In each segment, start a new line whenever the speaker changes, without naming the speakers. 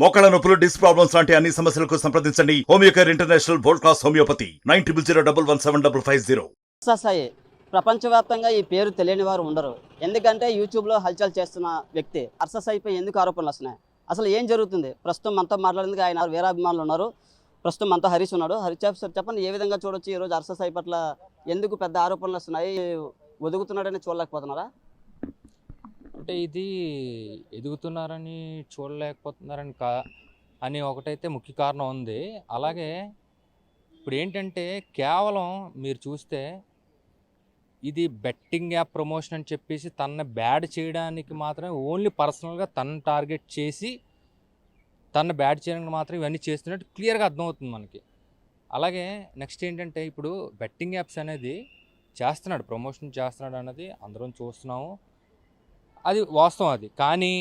మోకాళ్ళ నొప్పులు, disc problems లాంటి అన్ని సమస్యలకు సంప్రదించండి Homeocare international world class homeopathy 9001171550.
Sai ప్రపంచవ్యాప్తంగా ఈ పేరు తెలియని వారు ఉండరు. ఎందుకంటే యూట్యూబ్లో హల్చల్ చేస్తున్న వ్యక్తి హర్ష సాయిపై ఎందుకు ఆరోపణలు వస్తున్నాయి, అసలు ఏం జరుగుతుంది? ప్రస్తుతం మనతో మాట్లాడేందుకు ఆయన వీరాభిమానులు ఉన్నారు. ప్రస్తుతం మనతో హరీష్ ఉన్నాడు. హరీష్ సార్ చెప్పండి, ఏ విధంగా చూడొచ్చు ఈరోజు హర్ష సాయి పట్ల ఎందుకు పెద్ద ఆరోపణలు వస్తున్నాయి? ఒదుగుతున్నాడని చూడలేకపోతున్నారా?
అంటే ఇది ఎదుగుతున్నారని చూడలేకపోతున్నారని అని ఒకటైతే ముఖ్య కారణం ఉంది. అలాగే ఇప్పుడు ఏంటంటే కేవలం మీరు చూస్తే ఇది బెట్టింగ్ యాప్ ప్రమోషన్ అని చెప్పేసి తనని బ్యాడ్ చేయడానికి మాత్రమే, ఓన్లీ పర్సనల్గా తనని టార్గెట్ చేసి తనని బ్యాడ్ చేయడానికి మాత్రం ఇవన్నీ చేస్తున్నట్టు క్లియర్గా అర్థమవుతుంది మనకి. అలాగే నెక్స్ట్ ఏంటంటే ఇప్పుడు బెట్టింగ్ యాప్స్ అనేది చేస్తున్నాడు, ప్రమోషన్ చేస్తున్నాడు అన్నది అందరం చూస్తున్నాము, అది వాస్తవం. అది కానీ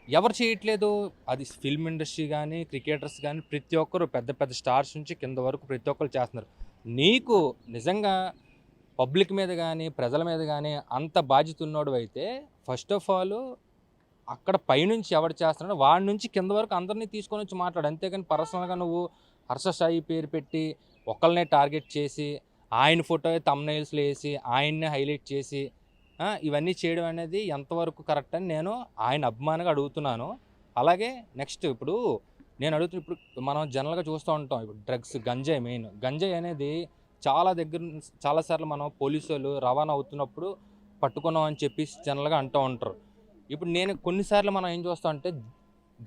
ఎవరు చేయట్లేదు? అది ఫిల్మ్ ఇండస్ట్రీ కానీ, క్రికెటర్స్ కానీ, ప్రతి ఒక్కరు పెద్ద పెద్ద స్టార్స్ నుంచి కింద వరకు ప్రతి ఒక్కరు చేస్తున్నారు. నీకు నిజంగా పబ్లిక్ మీద కానీ, ప్రజల మీద కానీ అంత బాధ్యత ఉన్నోడు అయితే ఫస్ట్ ఆఫ్ ఆల్ అక్కడ పైనుంచి ఎవరు చేస్తున్నాడో వాడి నుంచి కింద వరకు అందరినీ తీసుకొని వచ్చి మాట్లాడు. అంతేగాని పర్సనల్గా నువ్వు హర్ష సాయి పేరు పెట్టి ఒకళ్ళనే టార్గెట్ చేసి ఆయన ఫోటో థంబ్నెయిల్స్లో వేసి ఆయన్నే హైలైట్ చేసి ఇవన్నీ చేయడం అనేది ఎంతవరకు కరెక్ట్ అని నేను ఆయన అభిమానంగా అడుగుతున్నాను. అలాగే నెక్స్ట్ ఇప్పుడు నేను అడుగుతున్నా, ఇప్పుడు మనం జనరల్గా చూస్తూ ఉంటాం, ఇప్పుడు డ్రగ్స్, గంజాయి, మెయిన్ గంజాయి అనేది చాలాసార్లు మనం పోలీసు వాళ్ళు రవాణా అవుతున్నప్పుడు పట్టుకున్నాం అని చెప్పి జనరల్గా అంటూ ఉంటారు. ఇప్పుడు నేను కొన్నిసార్లు మనం ఏం చూస్తాం అంటే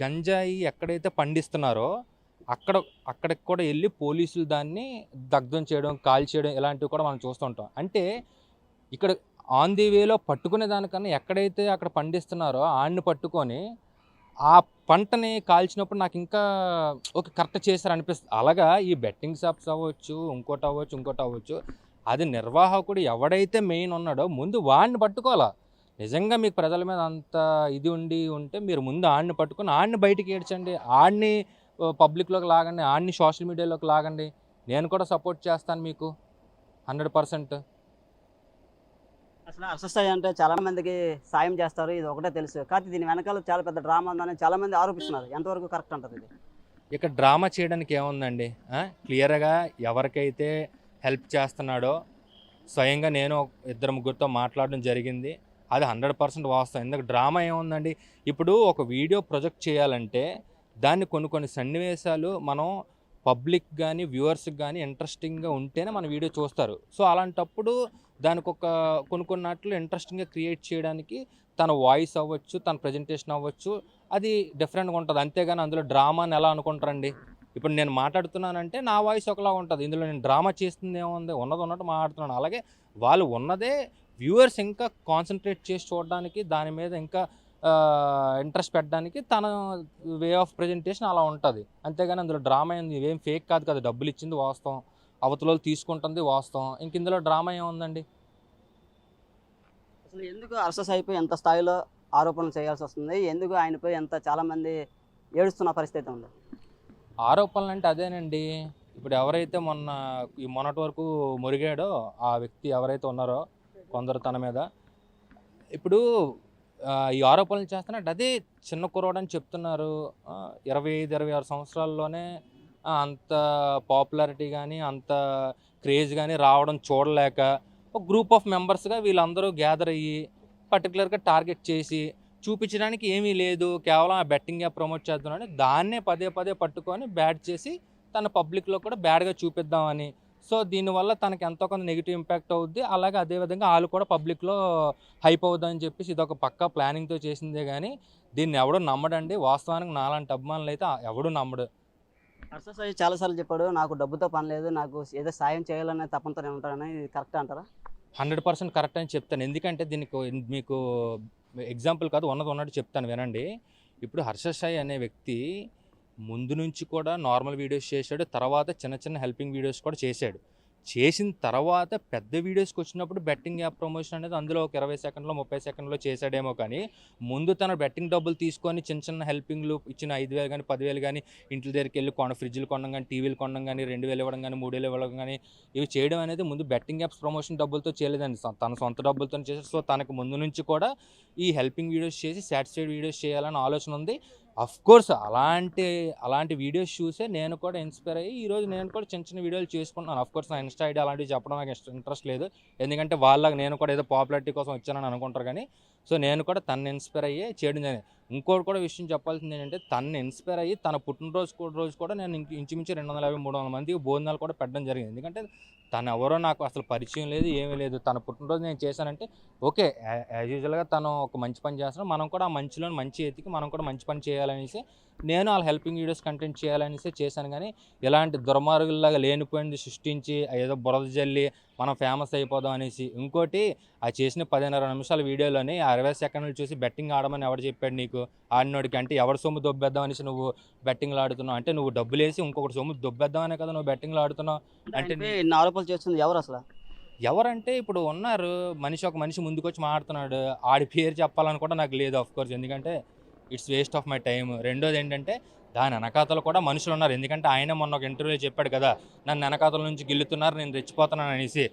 గంజాయి ఎక్కడైతే పండిస్తున్నారో అక్కడికి కూడా వెళ్ళి పోలీసులు దాన్ని దగ్ధం చేయడం, కాల్ చేయడం ఇలాంటివి కూడా మనం చూస్తూ ఉంటాం. అంటే ఇక్కడ ఆన్ ది వేలో పట్టుకునే దానికన్నా ఎక్కడైతే అక్కడ పండిస్తున్నారో ఆడిని పట్టుకొని ఆ పంటని కాల్చినప్పుడు నాకు ఇంకా ఒక కరెక్ట్ చేశారు అనిపిస్తుంది. అలాగా ఈ బెట్టింగ్ షాప్స్ అవ్వచ్చు, ఇంకోటి అవ్వచ్చు, అది నిర్వాహకుడు ఎవడైతే మెయిన్ ఉన్నాడో ముందు వాడిని పట్టుకోవాలా. నిజంగా మీకు ప్రజల మీద అంత ఇది ఉంటే మీరు ముందు ఆడిని పట్టుకొని ఆడిని బయటికి ఏడ్చండి, ఆడిని పబ్లిక్లోకి లాగండి, ఆడిని సోషల్ మీడియాలోకి లాగండి. నేను కూడా సపోర్ట్ చేస్తాను మీకు 100%.
అసలు హర్ష సాయి అంటే చాలా మందికి సాయం చేస్తారు, ఇది ఒకటే తెలుసు. కానీ దీని వెనకాల చాలా పెద్ద డ్రామా ఉందని చాలా మంది ఆరోపిస్తున్నారు. ఎంతవరకు కరెక్ట్ అంటారు ఇది?
ఇక డ్రామా చేయడానికి ఏముందండి? క్లియర్గా ఎవరికైతే హెల్ప్ చేస్తున్నాడో స్వయంగా నేను 2-3 మాట్లాడడం జరిగింది, అది 100% వాస్తవం. ఎందుకంటే డ్రామా ఏముందండి? ఇప్పుడు ఒక వీడియో ప్రొజెక్ట్ చేయాలంటే దాన్ని కొన్ని సన్నివేశాలు మనం పబ్లిక్ కానీ వ్యూవర్స్కి కానీ ఇంట్రెస్టింగ్గా ఉంటేనే మన వీడియో చూస్తారు. సో అలాంటప్పుడు దానికి కొన్నిట్లు ఇంట్రెస్టింగ్గా క్రియేట్ చేయడానికి తన వాయిస్ అవ్వచ్చు, తన ప్రజెంటేషన్ అవ్వచ్చు, అది డిఫరెంట్గా ఉంటుంది. అంతేగాని అందులో డ్రామాని ఎలా అనుకుంటారండి? ఇప్పుడు నేను మాట్లాడుతున్నానంటే నా వాయిస్ ఒకలా ఉంటుంది, ఇందులో నేను డ్రామా చేస్తుంది ఏముంది? ఉన్నట్టు మాట్లాడుతున్నాను. అలాగే వాళ్ళు ఉన్నదే వ్యూవర్స్ ఇంకా కాన్సన్ట్రేట్ చేసి చూడడానికి, దాని మీద ఇంకా ఇంట్రెస్ట్ పెట్టడానికి తన వే ఆఫ్ ప్రజెంటేషన్ అలా ఉంటుంది. అంతేగాని అందులో డ్రామా ఏంది? ఏం ఫేక్ కాదు కదా, డబ్బులు ఇచ్చింది వాస్తవం, అవతల తీసుకుంటుంది వాస్తవం, ఇంక ఇందులో డ్రామా ఏముందండి?
అసలు ఎందుకు హర్ష సాయిపై ఎంత స్థాయిలో ఆరోపణలు చేయాల్సి వస్తుంది? ఎందుకు ఆయనపై చాలామంది ఏడుస్తున్న పరిస్థితి ఉంది?
ఆరోపణలు అంటే అదేనండి. ఇప్పుడు ఎవరైతే మొన్నటి వరకు మురిగాడో ఆ వ్యక్తి ఎవరైతే ఉన్నారో కొందరు తన మీద ఇప్పుడు ఈ ఆరోపణలు చేస్తున్నట్టు, అదే చిన్న కుర్రోడని చెప్తున్నారు. 25-26 సంవత్సరాల్లోనే అంత పాపులారిటీ కానీ, అంత క్రేజ్ కానీ రావడం చూడలేక ఒక గ్రూప్ ఆఫ్ మెంబర్స్గా వీళ్ళందరూ గ్యాదర్ అయ్యి పర్టికులర్గా టార్గెట్ చేసి చూపించడానికి ఏమీ లేదు, కేవలం ఆ బెట్టింగ్ యాప్ ప్రమోట్ చేద్దామని దాన్నే పదే పట్టుకొని బ్యాడ్ చేసి తన పబ్లిక్లో కూడా బ్యాడ్గా చూపిద్దామని. సో దీనివల్ల తనకి ఎంతో కొంత నెగిటివ్ ఇంపాక్ట్ అవుద్ది. అలాగే అదేవిధంగా వాళ్ళు కూడా పబ్లిక్లో హైప్ అవుద్దని చెప్పేసి ఇది ఒక పక్కా ప్లానింగ్తో చేసిందే కానీ దీన్ని ఎవడూ నమ్మడండి. వాస్తవానికి నాలాంటి అభిమానులు అయితే ఎవడూ నమ్మడు.
హర్ష సాయి చాలాసార్లు చెప్పాడు, నాకు డబ్బుతో పని లేదు, నాకు ఏదో సాయం చేయాలనే తపంతోనే ఉంటాడని. ఇది కరెక్ట్ అంటారా?
100% కరెక్ట్ అని చెప్తాను. ఎందుకంటే దీనికి మీకు ఎగ్జాంపుల్ కాదు, ఉన్నట్టు చెప్తాను వినండి. ఇప్పుడు హర్ష సాయి అనే వ్యక్తి ముందు నుంచి కూడా నార్మల్ వీడియోస్ చేశాడు, తర్వాత చిన్న హెల్పింగ్ వీడియోస్ కూడా చేశాడు. చేసిన తర్వాత పెద్ద వీడియోస్కి వచ్చినప్పుడు బెట్టింగ్ యాప్ ప్రమోషన్ అనేది అందులో ఒక 20 సెకండ్లో 30 సెకండ్లో చేశాడేమో, కానీ ముందు తన బెట్టింగ్ డబ్బులు తీసుకొని చిన్న హెల్పింగ్లు ఇచ్చిన 5,000 కానీ 10,000 కానీ ఇంటి దగ్గరికి వెళ్ళి ఫ్రిడ్జ్లు కొనడం కానీ, టీవీలు కొనడం కానీ, 2,000 ఇవ్వడం కానీ, 3,000 ఇవ్వడం కానీ, ఇవి చేయడం అనేది ముందు బెట్టింగ్ యాప్స్ ప్రమోషన్ డబ్బులతో చేయలేదండి, తన సొంత డబ్బులతో చేశాడు. సో తనకు ముందు నుంచి కూడా ఈ హెల్పింగ్ వీడియోస్ చేసి సాటిస్ఫైడ్ వీడియోస్ చేయాలని ఆలోచన ఉంది. కోర్స్ అలాంటి వీడియోస్ చూసే నేను కూడా ఇన్స్పైర్ అయ్యి ఈరోజు నేను కూడా చిన్న చిన్న వీడియోలు చేసుకుంటున్నాను. కోర్స్ నా ఇన్స్టా ఐడి అలాంటివి చెప్పడం నాకు ఇంట్రెస్ట్ లేదు, ఎందుకంటే వాళ్ళకి నేను కూడా ఏదో పాపులారిటీ కోసం వచ్చానని అనుకుంటారు. కానీ సో నేను కూడా తనని ఇన్స్పైర్ అయ్యి చేయడం జరిగింది. ఇంకోటి కూడా విషయం చెప్పాల్సింది ఏంటంటే, తనని ఇన్స్పైర్ అయ్యి తన పుట్టినరోజు కూడా నేను ఇంచుమించు 250-300 మందికి భోజనాలు కూడా పెట్టడం జరిగింది. ఎందుకంటే తను ఎవరో నాకు అసలు పరిచయం లేదు, ఏమీ లేదు. తన పుట్టినరోజు నేను చేశానంటే ఓకే, యాజ్ యూజువల్గా తను ఒక మంచి పని చేస్తున్నాడు, మనం కూడా ఆ మంచిలో మంచి ఎతికి మనం కూడా మంచి పని చేయాలనేసి నేను వాళ్ళ హెల్పింగ్ వీడియోస్ కంటెంట్ చేయాలనేసి చేశాను. కానీ ఇలాంటి దుర్మార్గుల్లాగా లేనిపోయింది సృష్టించి ఏదో బురద జల్లి మనం ఫేమస్ అయిపోదాం అనేసి. ఇంకోటి ఆ చేసిన 10-20 నిమిషాల వీడియోలోని 60 సెకండ్లు చూసి బెట్టింగ్ ఆడమని ఎవడు చెప్పాడు నీకు? ఆడినోడికి అంటే ఎవరి సొమ్ము దొబ్బేద్దాం అనేసి నువ్వు బెట్టింగ్లు ఆడుతున్నావు అంటే, నువ్వు డబ్బులు వేసి ఇంకొకటి సొమ్ము దొబ్బేద్దామనే కదా నువ్వు బెట్టింగ్లు ఆడుతున్నావు అంటే.
ఇన్ని ఆరోపణలు చేస్తుంది ఎవరు అసలు?
ఎవరంటే ఇప్పుడు ఉన్నారు, ఒక మనిషి ముందుకొచ్చి మాట్లాడుతున్నాడు, ఆడి పేరు చెప్పాలని కూడా నాకు లేదు కోర్స్, ఎందుకంటే it's waste of my time. రెండోది ఏంటంటే దాని వెనకాతలు కూడా మనుషులు ఉన్నారు. ఎందుకంటే ఆయన మొన్న ఒక ఇంటర్వ్యూలో చెప్పాడు కదా, నన్ను వెనకాతల నుంచి గిల్లుతున్నారు, నేను రెచ్చిపోతున్నాను అనేసి.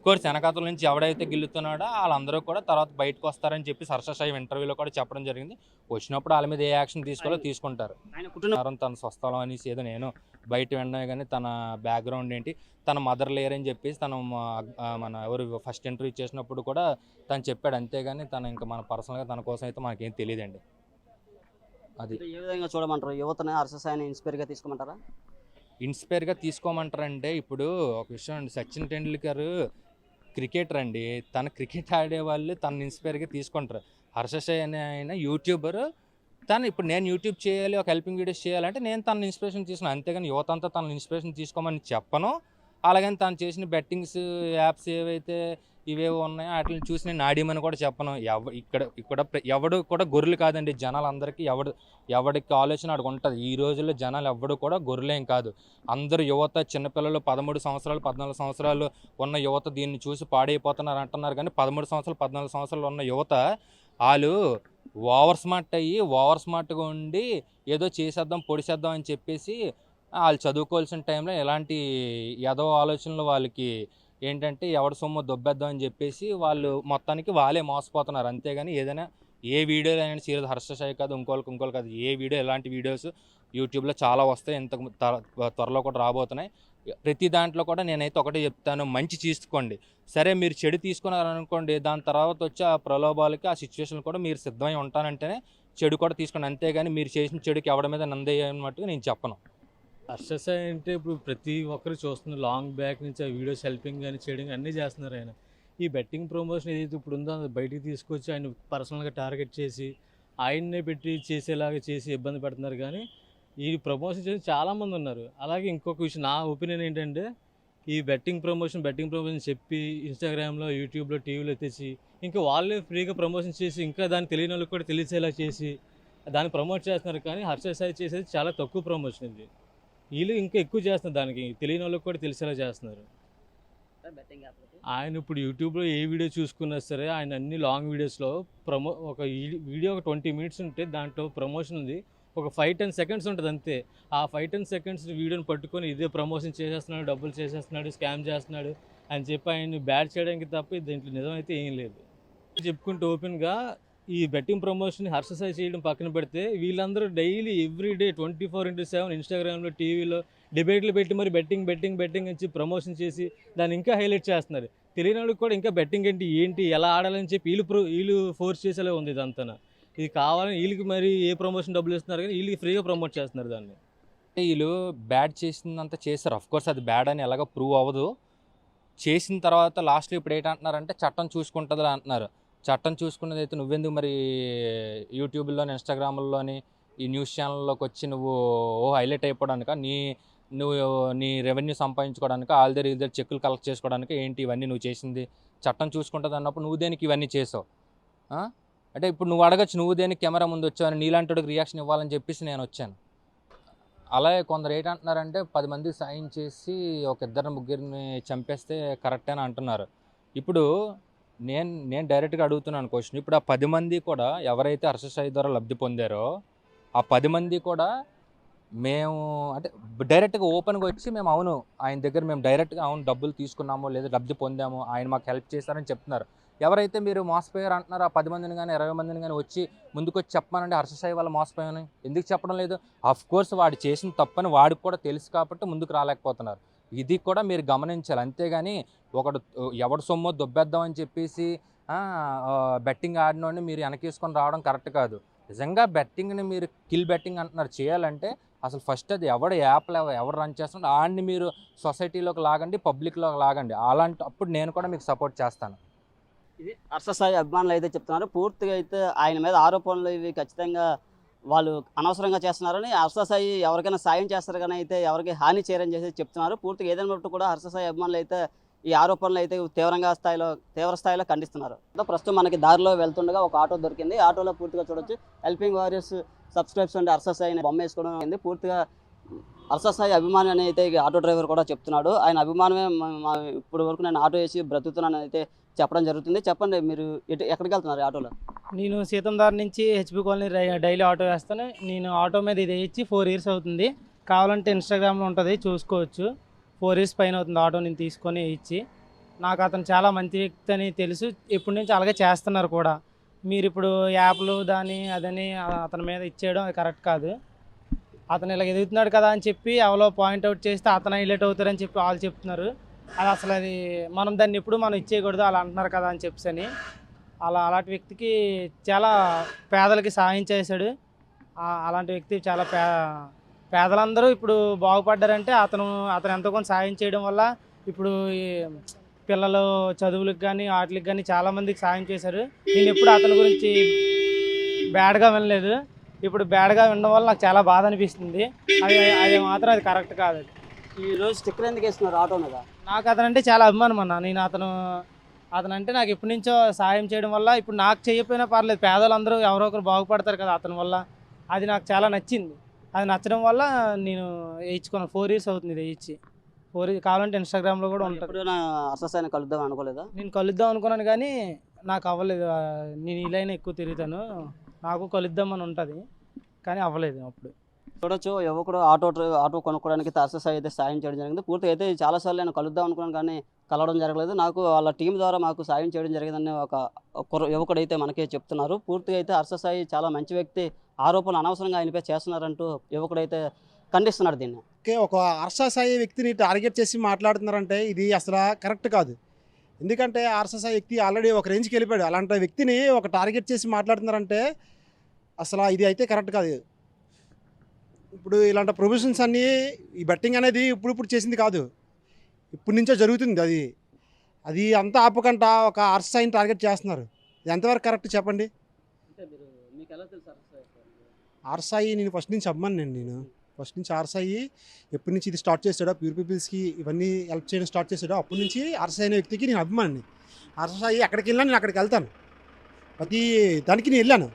కోర్స్ వెనకాతల నుంచి ఎవడైతే గిల్లుతున్నాడో వాళ్ళందరూ కూడా తర్వాత బయటకు వస్తారని చెప్పి హర్ష సాయి ఇంటర్వ్యూలో కూడా చెప్పడం జరిగింది. వచ్చినప్పుడు వాళ్ళ మీద ఏ యాక్షన్ తీసుకోవాలో తీసుకుంటారు. తన స్వస్థలం అనేసి ఏదో నేను బయట వినడమే, కానీ తన బ్యాక్గ్రౌండ్ ఏంటి, తన మదర్ లేరని చెప్పేసి తను మన ఎవరు ఫస్ట్ ఇంటర్వ్యూ చేసినప్పుడు కూడా తను చెప్పాడు. అంతేగాని తను ఇంకా మన పర్సనల్గా తన కోసం అయితే మనకేం తెలియదండి. అది
ఏ విధంగా చూడమంటారు? యువతని హర్ష సాయిని ఇన్స్పైర్గా తీసుకోమంటారా?
ఇన్స్పైర్గా తీసుకోమంటారంటే, ఇప్పుడు ఒక విషయం అండి, సచిన్ టెండూల్కర్ క్రికెటర్ అండి, తన క్రికెట్ ఆడేవాళ్ళు తను ఇన్స్పైర్గా తీసుకుంటారు. హర్ష సాయి అనే ఆయన యూట్యూబర్, తను ఇప్పుడు నేను యూట్యూబ్ చేయాలి, ఒక హెల్పింగ్ వీడియోస్ చేయాలంటే నేను తన ఇన్స్పిరేషన్ తీసుకున్నాను. అంతేగాని యువత అంతా తన ఇన్స్పిరేషన్ తీసుకోమని చెప్పను. అలాగని తను చేసిన బెట్టింగ్స్ యాప్స్ ఏవైతే ఇవేవో ఉన్నాయో వాటిని చూసి నేను ఆడిమని కూడా చెప్పను. ఇక్కడ ఎవడు కూడా గొర్రెలు కాదండి. జనాలందరికీ ఎవడికి ఆలోచన అడిగి ఉంటుంది. ఈ రోజుల్లో జనాలు ఎవడు కూడా గొర్రెలేం కాదు. అందరూ యువత, చిన్నపిల్లలు 13 సంవత్సరాలు 14 సంవత్సరాలు ఉన్న యువత దీన్ని చూసి పాడైపోతున్నారు అంటున్నారు. కానీ 13 సంవత్సరాలు 14 సంవత్సరాలు ఉన్న యువత వాళ్ళు ఓవర్ స్మార్ట్గా ఉండి ఏదో చేసేద్దాం పొడిసేద్దాం అని చెప్పేసి వాళ్ళు చదువుకోవాల్సిన టైంలో ఎలాంటి ఎదవ ఆలోచనలు వాళ్ళకి ఏంటంటే ఎవడ సొమ్ము దొబ్బేద్దాం అని చెప్పేసి వాళ్ళు మొత్తానికి వాళ్ళే మోసపోతున్నారు. అంతేగాని ఏదైనా ఏ వీడియోలో అయినా సీరియస్ హర్ష సాయి కాదు, ఇంకోళ్ళు కాదు, ఏ వీడియో ఎలాంటి వీడియోస్ యూట్యూబ్లో చాలా వస్తాయి, త్వరలో కూడా రాబోతున్నాయి. ప్రతి దాంట్లో కూడా నేనైతే ఒకటే చెప్తాను, మంచి తీసుకోండి. సరే మీరు చెడు తీసుకున్నారనుకోండి, దాని తర్వాత వచ్చి ఆ ప్రలోభాలకి ఆ సిచ్యువేషన్ కూడా మీరు సిద్ధమై ఉంటానంటేనే చెడు కూడా తీసుకోండి. అంతేగాని మీరు చేసిన చెడుకి ఎవడ మీద నందేయన్నట్టుగా నేను చెప్పను.
హర్ష సాయి అంటే ఇప్పుడు ప్రతి ఒక్కరు చూస్తున్నారు, లాంగ్ బ్యాక్ నుంచి ఆ వీడియోస్ హెల్పింగ్ కానీ చేయడం అన్నీ చేస్తున్నారు ఆయన. ఈ బెట్టింగ్ ప్రమోషన్ ఏదైతే ఇప్పుడు ఉందో అది బయటికి తీసుకొచ్చి ఆయన పర్సనల్గా టార్గెట్ చేసి ఆయన్నే పెట్టి చేసేలాగా చేసి ఇబ్బంది పెడుతున్నారు. కానీ ఈ ప్రమోషన్ చేసి చాలామంది ఉన్నారు. అలాగే ఇంకొక విషయం, నా ఒపీనియన్ ఏంటంటే, ఈ బెట్టింగ్ ప్రమోషన్ చెప్పి ఇన్స్టాగ్రామ్లో, యూట్యూబ్లో, టీవీలో తెచ్చి ఇంకా వాళ్ళే ఫ్రీగా ప్రమోషన్ చేసి ఇంకా దాన్ని తెలియని వాళ్ళకి కూడా తెలిసేలా చేసి దాన్ని ప్రమోట్ చేస్తున్నారు. కానీ హర్ష సాయి చేసేది చాలా తక్కువ ప్రమోషన్ ఇది. వీళ్ళు ఇంకా ఎక్కువ చేస్తున్నారు, దానికి తెలియని వాళ్ళకి కూడా తెలిసేలా చేస్తున్నారు. ఆయన ఇప్పుడు యూట్యూబ్లో ఏ వీడియో చూసుకున్నా సరే ఆయన అన్ని లాంగ్ వీడియోస్లో ఒక వీడియో ఒక 20 మినిట్స్ ఉంటే దాంట్లో ప్రమోషన్ ఉంది, ఒక 5-10 సెకండ్స్ ఉంటుంది అంతే. ఆ 5-10 సెకండ్స్ వీడియోని పట్టుకొని ఇదే ప్రమోషన్ చేసేస్తున్నాడు, డబ్బులు చేసేస్తున్నాడు, స్కామ్ చేస్తున్నాడు అని చెప్పి ఆయన్ని బ్యాడ్ చేయడానికి తప్ప దీంట్లో నిజమైతే ఏం లేదు. చెప్పుకుంటూ ఓపెన్గా ఈ బెట్టింగ్ ప్రమోషన్ హర్ష సాయి చేయడం పక్కన పెడితే, వీళ్ళందరూ డైలీ ఎవ్రీడే 24/7 ఇన్స్టాగ్రామ్లో, టీవీలో డిబేట్లు పెట్టి మరి బెట్టింగ్ అని చెప్పి ప్రమోషన్ చేసి దాన్ని ఇంకా హైలైట్ చేస్తున్నారు. తెలియని వాళ్ళకి కూడా ఇంకా బెట్టింగ్ ఏంటి ఎలా ఆడాలని చెప్పి వీళ్ళు ఫోర్స్ చేసేలా ఉంది ఇదంతా. ఇది కావాలని వీళ్ళకి మరి ఏ ప్రమోషన్ డబ్బులు ఇస్తున్నారు కానీ వీళ్ళకి ఫ్రీగా ప్రమోట్ చేస్తున్నారు దాన్ని.
వీళ్ళు బ్యాడ్ చేసిందంతా చేస్తారు. కోర్స్ అది బ్యాడ్ అని ఎలాగో ప్రూవ్ అవ్వదు. చేసిన తర్వాత లాస్ట్లో ఇప్పుడు ఏంటంటున్నారంటే చట్టం చూసుకుంటుంది అంటున్నారు. చట్టం చూసుకున్నది అయితే నువ్వెందుకు మరి యూట్యూబ్లోని, ఇన్స్టాగ్రామ్లోని, ఈ న్యూస్ ఛానల్లోకి వచ్చి నువ్వు హైలైట్ అయిపోవడానిక, నీ రెవెన్యూ సంపాదించుకోవడానికి, వాళ్ళ దగ్గర చెక్కులు కలెక్ట్ చేసుకోవడానికి ఏంటి ఇవన్నీ నువ్వు చేసింది? చట్టం చూసుకుంటుంది అన్నప్పుడు నువ్వు దేనికి ఇవన్నీ చేసావు? అంటే ఇప్పుడు నువ్వు అడగచ్చు, నువ్వు దేనికి కెమెరా ముందు వచ్చావని, నీలాంటి రియాక్షన్ ఇవ్వాలని చెప్పేసి నేను వచ్చాను. అలాగే కొందరు ఏంటంటున్నారంటే 10 మందికి సాయం చేసి ఒక 2-3 చంపేస్తే కరెక్ట్ అని అంటున్నారు. ఇప్పుడు నేను డైరెక్ట్గా అడుగుతున్నాను క్వశ్చన్, ఇప్పుడు ఆ 10 మంది కూడా ఎవరైతే హర్ష సాయి ద్వారా లబ్ధి పొందారో ఆ 10 మంది కూడా మేము అంటే డైరెక్ట్గా ఓపెన్గా వచ్చి మేము అవును ఆయన దగ్గర మేము డైరెక్ట్గా అవును డబ్బులు తీసుకున్నాము లేదా లబ్ధి పొందాము, ఆయన మాకు హెల్ప్ చేశారని చెప్తున్నారు. ఎవరైతే మీరు మోసపోయారు అంటున్నారో ఆ 10 మందిని కానీ 20 మందిని కానీ వచ్చి ముందుకొచ్చి చెప్పమనండి హర్ష సాయి వల్ల మోసపోయామని ఎందుకు చెప్పడం లేదు? ఆఫ్ కోర్స్ వాడు చేసిన తప్పని వాడికి కూడా తెలుసు కాబట్టి ముందుకు రాలేకపోతున్నారు. ఇది కూడా మీరు గమనించాలి. అంతేగాని ఒకడు ఎవడు సొమ్మో దొబ్బేద్దామని చెప్పేసి బెట్టింగ్ ఆడినోడిని మీరు వెనకేసుకొని రావడం కరెక్ట్ కాదు. నిజంగా బెట్టింగ్ని మీరు కిల్ బెట్టింగ్ అంటున్నారు చేయాలంటే అసలు ఫస్ట్ అది ఎవడు యాప్లో ఎవరు రన్ చేస్తున్నారో ఆడిని మీరు సొసైటీలోకి లాగండి, పబ్లిక్లోకి లాగండి. అలాంటి అప్పుడు నేను కూడా మీకు సపోర్ట్ చేస్తాను.
ఇది హర్ష సాయి అభిమానులు అయితే చెప్తున్నారు. పూర్తిగా అయితే ఆయన మీద ఆరోపణలు ఇవి ఖచ్చితంగా వాళ్ళు అనవసరంగా చేస్తున్నారని, హర్ష సాయి ఎవరికైనా సాయం చేస్తారు కానీ అయితే ఎవరికి హాని చేయరని చేసి చెప్తున్నారు. పూర్తిగా ఏదైనా బట్టి కూడా హర్ష సాయి అభిమానులు అయితే ఈ ఆరోపణలు అయితే తీవ్ర స్థాయిలో ఖండిస్తున్నారు. ప్రస్తుతం మనకి దారిలో వెళ్తుండగా ఒక ఆటో దొరికింది. ఆటోలో పూర్తిగా చూడొచ్చు హెల్పింగ్ వారియర్స్ సబ్స్క్రైబ్స్ అంటే హర్ష సాయి బొమ్మ వేసుకోవడం అయింది. పూర్తిగా హర్ష సాయి అభిమాని అని అయితే ఆటో డ్రైవర్ కూడా చెప్తున్నాడు. ఆయన అభిమానమే ఇప్పుడు వరకు నేను ఆటో వేసి బ్రతుకుతున్నాను అయితే చెప్పడం జరుగుతుంది. చెప్పండి, మీరు ఎక్కడికి వెళ్తున్నారు ఆటోలో?
నేను సీతందార్ నుంచి హెచ్పి కాలనీ డైలీ ఆటో వేస్తాను. నేను ఆటో మీద ఇది వేయించి 4 years అవుతుంది. కావాలంటే ఇన్స్టాగ్రామ్లో ఉంటుంది, చూసుకోవచ్చు. 4 years పైన అవుతుంది ఆటో నేను తీసుకొని ఇచ్చి. నాకు అతను చాలా మంచి వ్యక్తి అని తెలుసు, ఇప్పటి నుంచి అలాగే చేస్తున్నారు కూడా. మీరు ఇప్పుడు యాప్లు అదని అతని మీద ఇచ్చేయడం అది కరెక్ట్ కాదు. అతను ఇలా ఎదుగుతున్నాడు కదా అని చెప్పి ఎవరో పాయింట్అవుట్ చేస్తే అతను హైలైట్ అవుతారని చెప్పి వాళ్ళు చెప్తున్నారు. అది మనం దాన్ని ఎప్పుడు మనం ఇచ్చేయకూడదు అలా అంటున్నారు కదా అని చెప్పని అలాంటి వ్యక్తికి చాలా పేదలకి సాయం చేశాడు. అలాంటి వ్యక్తి చాలా పేదలందరూ ఇప్పుడు బాగుపడ్డారంటే అతను ఎంతో కొంత సాయం చేయడం వల్ల ఇప్పుడు పిల్లలు చదువులకు కానీ వాటికి కానీ చాలామందికి సాయం చేశారు. నేను ఎప్పుడు అతని గురించి బ్యాడ్గా వినలేదు. ఇప్పుడు బ్యాడ్గా వినడం వల్ల నాకు చాలా బాధ అనిపిస్తుంది. అది మాత్రం అది కరెక్ట్ కాదు.
ఈరోజు స్టిక్కర్ ఎందుకు వేస్తున్నారు ఆటో మీద?
నాకు అతనంటే చాలా అభిమానం అన్న. నేను అతనంటే నాకు ఎప్పటి నుంచో సాయం చేయడం వల్ల ఇప్పుడు నాకు చేయకపోయినా పర్లేదు, పేదలందరూ ఎవరో ఒకరు బాగుపడతారు కదా అతని వల్ల. అది నాకు చాలా నచ్చింది. అది నచ్చడం వల్ల నేను వేయించుకున్నాను. 4 years అవుతుంది ఇది వేయించి. 4 years కావాలంటే ఇన్స్టాగ్రామ్లో కూడా ఉంటుంది.
హర్ష సాయిని కలుద్దాం అనుకోలేదా?
నేను కలుద్దాం అనుకున్నాను కానీ నాకు అవ్వలేదు. నేను ఇలానే ఎక్కువ తిరుగుతాను, నాకు కలుద్దామని ఉంటుంది కానీ అవ్వలేదు. అప్పుడు
చూడొచ్చు యువకుడు ఆటో కొనుక్కోవడానికి హర్ష సాయి అయితే సాయం చేయడం జరిగింది. పూర్తిగా అయితే చాలాసార్లు నేను కలుద్దాం అనుకున్నాను కానీ కలవడం జరగలేదు. నాకు వాళ్ళ టీం ద్వారా మాకు సాయం చేయడం జరిగిందని ఒక యువకుడు అయితే మనకే చెప్తున్నారు. పూర్తిగా అయితే హర్ష సాయి చాలా మంచి వ్యక్తి, ఆరోపణలు అనవసరంగా ఆయనపై చేస్తున్నారంటూ యువకుడైతే ఖండిస్తున్నాడు దీన్ని.
ఒక హర్ష సాయి వ్యక్తిని టార్గెట్ చేసి మాట్లాడుతున్నారంటే ఇది అసలు కరెక్ట్ కాదు. ఎందుకంటే హర్ష సాయి వ్యక్తి ఆల్రెడీ ఒక రేంజ్కి వెళ్ళిపోయాడు. అలాంటి వ్యక్తిని ఒక టార్గెట్ చేసి మాట్లాడుతున్నారంటే అసలు ఇది అయితే కరెక్ట్ కాదు. ఇప్పుడు ఇలాంటి ప్రొవిజన్స్ అన్నీ ఈ బెట్టింగ్ అనేది ఇప్పుడు చేసింది కాదు, ఇప్పటి నుంచో జరుగుతుంది. అది అంతా ఆపకుండా ఒక హర్ష సాయిని టార్గెట్ చేస్తున్నారు. ఇది ఎంతవరకు కరెక్ట్ చెప్పండి? హర్ష సాయి నేను ఫస్ట్ నుంచి అభిమానండి. నేను ఫస్ట్ నుంచి హర్ష సాయి ఎప్పటి నుంచి ఇది స్టార్ట్ చేశాడో, ప్యూర్ పీపుల్స్కి ఇవన్నీ హెల్ప్ చేయడం స్టార్ట్ చేశాడో అప్పటి నుంచి హర్ష సాయి అనే వ్యక్తికి నేను అభిమాని. హర్ష సాయి ఎక్కడికి వెళ్ళినా నేను అక్కడికి వెళ్తాను. ప్రతి దానికి నేను వెళ్ళాను,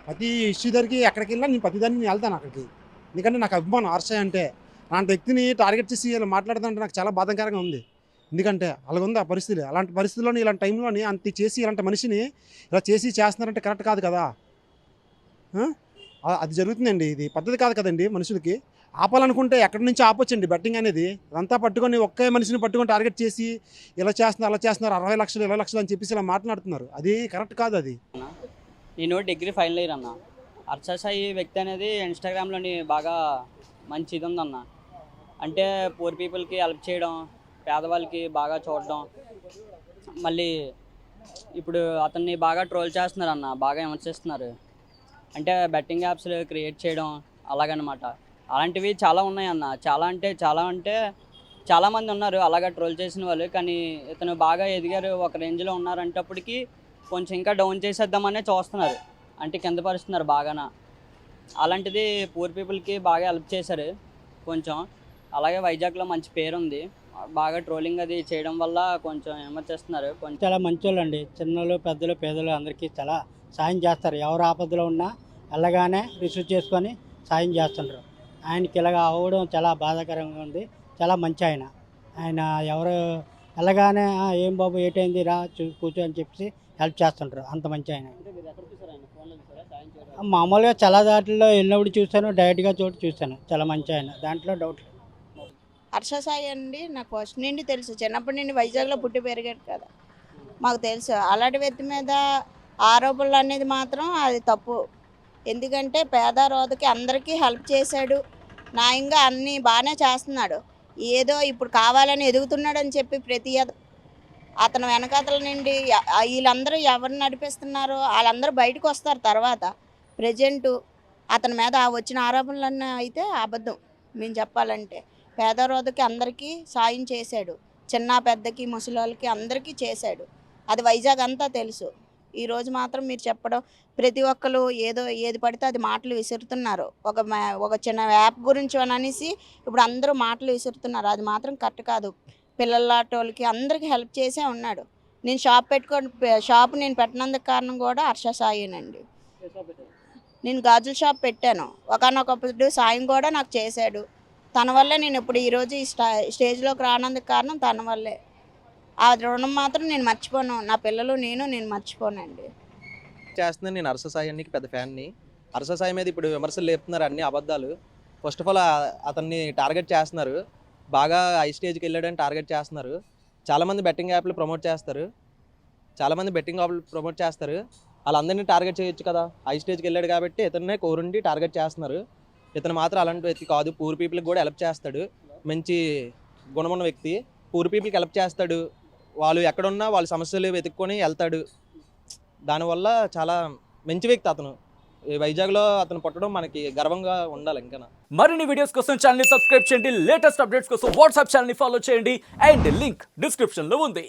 ప్రతి ఇష్యూ దగ్గరికి ఎక్కడికి వెళ్ళినా నేను ప్రతి దానికి నేను వెళ్తాను అక్కడికి. ఎందుకంటే నాకు అభిమానం హర్ష సాయి అంటే. అలాంటి వ్యక్తిని టార్గెట్ చేసి ఇలా మాట్లాడుతుంటే నాకు చాలా బాధాకరంగా ఉంది. ఎందుకంటే అలాగుంది ఆ పరిస్థితి. అలాంటి పరిస్థితుల్లోని ఇలాంటి టైంలోని అంత చేసి ఇలాంటి మనిషిని ఇలా చేస్తున్నారంటే కరెక్ట్ కాదు కదా. అది జరుగుతుందండి. ఇది పద్ధతి కాదు కదండి. మనుషులకి ఆపాలనుకుంటే ఎక్కడి నుంచి ఆపొచ్చండి బెట్టింగ్ అనేది. అదంతా పట్టుకొని ఒకే మనిషిని పట్టుకొని టార్గెట్ చేసి ఇలా చేస్తున్నారు అలా చేస్తున్నారు, 60 లక్షలు 20 లక్షలు అని చెప్పేసి ఇలా మాట్లాడుతున్నారు. అది కరెక్ట్ కాదు. అది
నేను డిగ్రీ ఫైనల్ ఇయర్ అన్న. హర్ష సాయి వ్యక్తి అనేది ఇన్స్టాగ్రామ్లోని బాగా మంచి ఇది ఉందన్న. అంటే పూర్ పీపుల్కి హెల్ప్ చేయడం, పేదవాళ్ళకి బాగా చూడడం. మళ్ళీ ఇప్పుడు అతన్ని బాగా ట్రోల్ చేస్తున్నారు అన్న, బాగా విమర్శిస్తున్నారు. అంటే బెట్టింగ్ యాప్స్ క్రియేట్ చేయడం అలాగనమాట. అలాంటివి చాలా ఉన్నాయన్న. చాలామంది ఉన్నారు అలాగా ట్రోల్ చేసిన వాళ్ళు. కానీ ఇతను బాగా ఎదిగారు, ఒక రేంజ్లో ఉన్నారంటప్పటికీ కొంచెం ఇంకా డౌన్ చేసేద్దామనే చూస్తున్నారు, అంటే కింద పరుస్తున్నారు బాగానా. అలాంటిది పూర్ పీపుల్కి బాగా హెల్ప్ చేశారు కొంచెం. అలాగే వైజాగ్లో మంచి పేరు ఉంది, బాగా ట్రోలింగ్ అది చేయడం వల్ల కొంచెం విమర్శిస్తున్నారు. కొంచెం
చాలా మంచోళ్ళు అండి. చిన్నలు పెద్దలు పేదలు అందరికీ చాలా సాయం చేస్తారు. ఎవరు ఆపదలో ఉన్నా వెళ్ళగానే రిసీవ్ చేసుకొని సాయం చేస్తుంటారు. ఆయనకి ఇలాగ అవ్వడం చాలా బాధాకరంగా ఉంది. చాలా మంచి ఆయన ఎవరు వెళ్ళగానే ఏం బాబు ఏటైంది రా కూర్చో అని చెప్పి హెల్ప్ చేస్తుంటారు. అంత మంచి ఆయన. మామూలుగా చాలా దాంట్లో వెళ్ళినప్పుడు చూశాను, డైరెక్ట్గా చోటు చూశాను. చాలా మంచి ఆయన, దాంట్లో డౌట్ లేదు.
హర్ష సాయి అండి నాకు ఫస్ట్ నుండి తెలుసు. చిన్నప్పటి నుండి వైజాగ్లో పుట్టి పెరిగాడు కదా. మాకు తెలుసు. అలాంటి వ్యక్తి మీద ఆరోపణలు అనేది మాత్రం అది తప్పు. ఎందుకంటే పేద రోదకి అందరికీ హెల్ప్ చేశాడు, న్యాయంగా అన్నీ బాగానే చేస్తున్నాడు. ఏదో ఇప్పుడు కావాలని ఎదుగుతున్నాడని చెప్పి అతను వెనకాతల నుండి వీళ్ళందరూ ఎవరు నడిపిస్తున్నారో వాళ్ళందరూ బయటకు వస్తారు తర్వాత. ప్రజెంటు అతని మీద వచ్చిన ఆరోపణలన్నీ అయితే అబద్ధం. మేము చెప్పాలంటే పేదరోధకి అందరికీ సాయం చేశాడు, చిన్న పెద్దకి ముసలోళ్ళకి అందరికీ చేశాడు. అది వైజాగ్ అంతా తెలుసు. ఈరోజు మాత్రం మీరు చెప్పడం, ప్రతి ఒక్కరు ఏది పడితే అది మాటలు విసురుతున్నారు. ఒక చిన్న యాప్ గురించి అనేసి ఇప్పుడు అందరూ మాటలు విసురుతున్నారు. అది మాత్రం కరెక్ట్ కాదు. పిల్లలాటోళ్ళకి అందరికీ హెల్ప్ చేసే ఉన్నాడు. నేను షాప్ నేను పెట్టినందుకు కారణం కూడా హర్ష సాయేనండి. నేను గాజుల షాప్ పెట్టాను. ఒకనొకప్పుడు సాయం కూడా నాకు చేశాడు. తన వల్లే నేను ఇప్పుడు ఈరోజు ఈ స్టేజ్లోకి రానందుకు కారణం తన వల్లే. ఆ రుణం మాత్రం నేను మర్చిపోను. నా పిల్లలు నేను మర్చిపోనండి.
చేస్తున్నాను. నేను హర్ష సాయి అన్నికి పెద్ద ఫ్యాన్ని. హర్ష సాయి మీద ఇప్పుడు విమర్శలు లేపుతున్నారు, అన్ని అబద్ధాలు. ఫస్ట్ ఆఫ్ ఆల్ అతన్ని టార్గెట్ చేస్తున్నారు, బాగా హై స్టేజ్కి వెళ్ళాడని టార్గెట్ చేస్తున్నారు. చాలామంది బెట్టింగ్ యాప్లు ప్రమోట్ చేస్తారు, వాళ్ళందరినీ టార్గెట్ చేయొచ్చు కదా. హై స్టేజ్కి వెళ్ళాడు కాబట్టి ఇతన్నే కోరుండి టార్గెట్ చేస్తున్నారు. ఇతను మాత్రం అలాంటి వ్యక్తి కాదు. పూర్ పీపుల్కి కూడా హెల్ప్ చేస్తాడు, మంచి గుణమున్న వ్యక్తి. పూర్ పీపుల్కి హెల్ప్ చేస్తాడు, వాళ్ళు ఎక్కడున్నా వాళ్ళ సమస్యలు వెతుక్కొని వెళ్తాడు. దానివల్ల చాలా మంచి వ్యక్తి అతను. వైజాగ్లో అతను పుట్టడం మనకి గర్వంగా ఉండాలి. ఇంకా
మరిన్ని వీడియోస్ కోసం ఛానల్ ని సబ్స్క్రైబ్ చేయండి, లేటెస్ట్ అప్డేట్స్ కోసం వాట్సాప్ ఛానల్ ని ఫాలో చేయండి, అండ్ లింక్ డిస్క్రిప్షన్ లో ఉంది.